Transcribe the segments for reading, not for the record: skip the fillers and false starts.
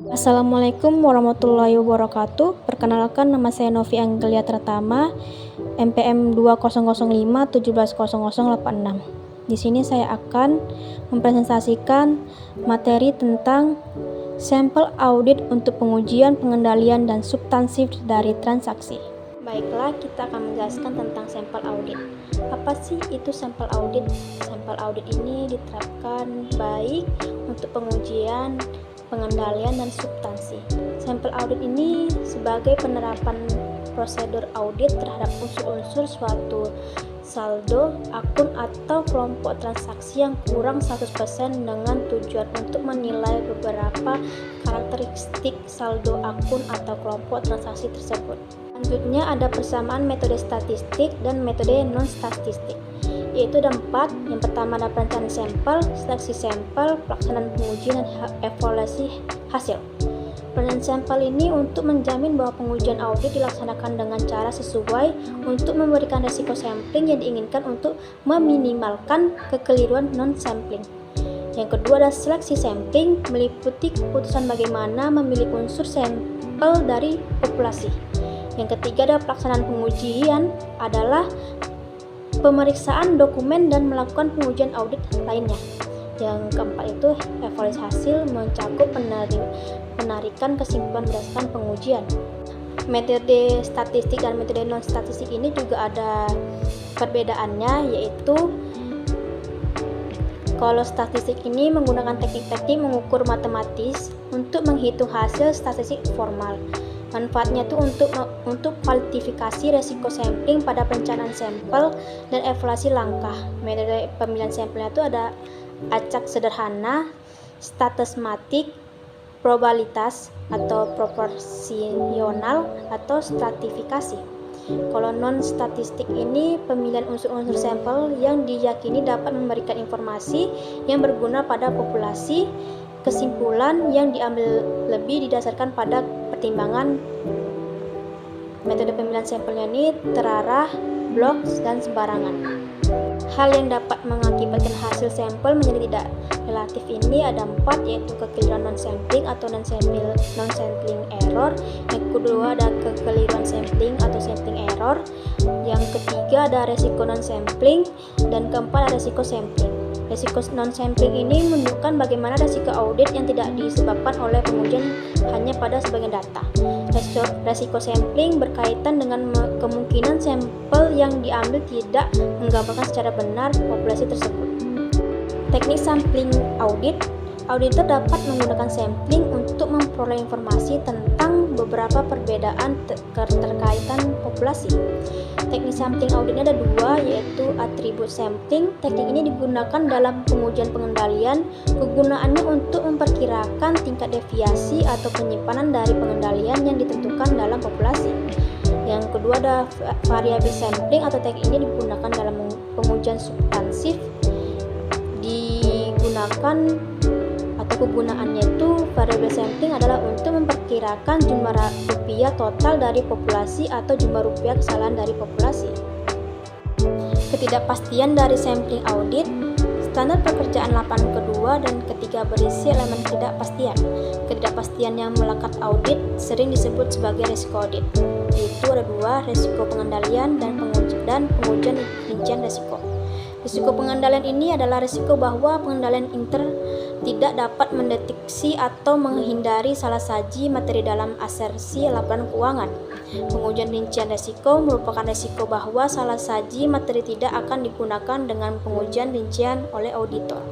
Assalamualaikum warahmatullahi wabarakatuh. Perkenalkan, nama saya Novi Anggelia Tratama, NPM 2005 170086. Di sini saya akan mempresentasikan materi tentang sampel audit untuk pengujian, pengendalian, dan substansif dari transaksi. Baiklah, kita akan menjelaskan tentang sampel audit. Apa sih itu sampel audit? Sampel audit ini diterapkan baik untuk pengujian, pengendalian, dan substansi. Sampel audit ini sebagai penerapan prosedur audit terhadap unsur-unsur suatu saldo, akun, atau kelompok transaksi yang kurang 100% dengan tujuan untuk menilai beberapa karakteristik saldo akun atau kelompok transaksi tersebut. Selanjutnya ada persamaan metode statistik dan metode non-statistik, yaitu ada 4. Yang pertama ada perencanaan sampel, seleksi sampel, pelaksanaan pengujian, dan evaluasi hasil. Perencanaan sampel ini untuk menjamin bahwa pengujian audit dilaksanakan dengan cara sesuai untuk memberikan resiko sampling yang diinginkan untuk meminimalkan kekeliruan non-sampling. Yang kedua adalah seleksi sampling, meliputi keputusan bagaimana memilih unsur sampel dari populasi. Yang ketiga adalah pelaksanaan pengujian, adalah pemeriksaan dokumen dan melakukan pengujian audit lainnya. Yang keempat itu evaluasi hasil, mencakup penarikan kesimpulan berdasarkan pengujian. Metode statistik dan metode non statistik ini juga ada perbedaannya, yaitu kalau statistik ini menggunakan teknik-teknik mengukur matematis untuk menghitung hasil statistik formal. Manfaatnya itu untuk kuantifikasi resiko sampling pada perencanaan sampel dan evaluasi langkah. Metode pemilihan sampelnya itu ada acak sederhana, statismatik, probabilitas atau proporsional, atau stratifikasi. Kalau non statistik ini pemilihan unsur-unsur sampel yang diyakini dapat memberikan informasi yang berguna pada populasi. Kesimpulan yang diambil lebih didasarkan pada pertimbangan. Metode pemilihan sampelnya ini terarah, blok, dan sembarangan. Hal yang dapat mengakibatkan hasil sampel menjadi tidak relatif ini ada 4, yaitu kekeliruan non-sampling atau non-sampling error. Yang kedua ada kekeliruan sampling atau sampling error. Yang ketiga ada resiko non-sampling, dan keempat ada resiko sampling. Resiko non-sampling ini menunjukkan bagaimana resiko audit yang tidak disebabkan oleh pengujian hanya pada sebagian data. Resiko sampling berkaitan dengan kemungkinan sampel yang diambil tidak menggambarkan secara benar populasi tersebut. Teknik sampling audit. Auditor dapat menggunakan sampling untuk memperoleh informasi tentang beberapa perbedaan keterkaitan populasi. Teknik sampling auditnya ada 2, yaitu atribut sampling. Teknik ini digunakan dalam pengujian pengendalian. Kegunaannya untuk memperkirakan tingkat deviasi atau penyimpanan dari pengendalian yang ditentukan dalam populasi. Yang kedua ada variabel sampling, atau teknik ini digunakan dalam pengujian substansif. Kegunaannya itu variabel sampling adalah untuk memperkirakan jumlah rupiah total dari populasi atau jumlah rupiah kesalahan dari populasi. Ketidakpastian dari sampling audit. Standar pekerjaan lapangan kedua dan ketiga berisi elemen ketidakpastian. Ketidakpastian yang melekat audit sering disebut sebagai risiko audit. Yaitu ada 2, risiko pengendalian dan pengujian rincian risiko. Risiko pengendalian ini adalah risiko bahwa pengendalian tidak dapat mendeteksi atau menghindari salah saji materi dalam asersi laporan keuangan. Pengujian rincian risiko merupakan risiko bahwa salah saji materi tidak akan digunakan dengan pengujian rincian oleh auditor.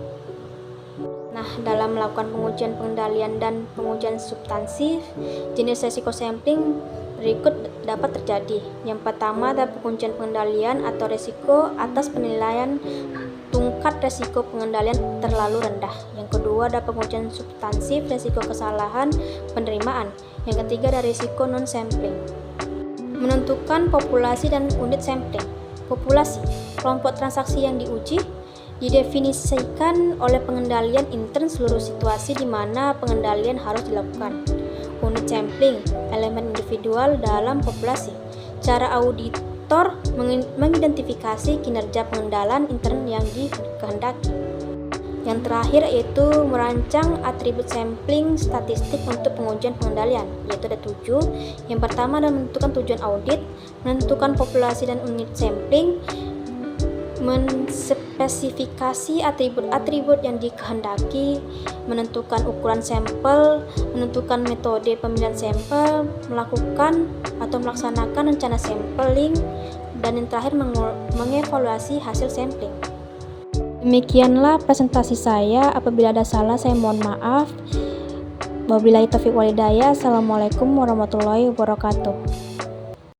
Nah, dalam melakukan pengujian pengendalian dan pengujian substansif, jenis risiko sampling berikut dapat terjadi. Yang pertama ada pengujian pengendalian atau risiko atas penilaian tingkat risiko pengendalian terlalu rendah. Yang kedua ada pengujian substansif, risiko kesalahan penerimaan. Yang ketiga ada risiko non-sampling. Menentukan populasi dan unit sampling. Populasi, kelompok transaksi yang diuji, didefinisikan oleh pengendalian intern seluruh situasi di mana pengendalian harus dilakukan. Unit sampling, elemen individual dalam populasi. Cara auditor mengidentifikasi kinerja pengendalian intern yang dikehendaki. Yang terakhir yaitu merancang atribut sampling statistik untuk pengujian pengendalian, yaitu ada 7. Yang pertama adalah menentukan tujuan audit, menentukan populasi dan unit sampling, menspesifikasi atribut-atribut yang dikehendaki, menentukan ukuran sampel, menentukan metode pemilihan sampel, melakukan atau melaksanakan rencana sampling, dan yang terakhir mengevaluasi hasil sampling. Demikianlah presentasi saya. Apabila ada salah, saya mohon maaf. Wabillahi taufiq wal hidayah. Assalamualaikum warahmatullahi wabarakatuh.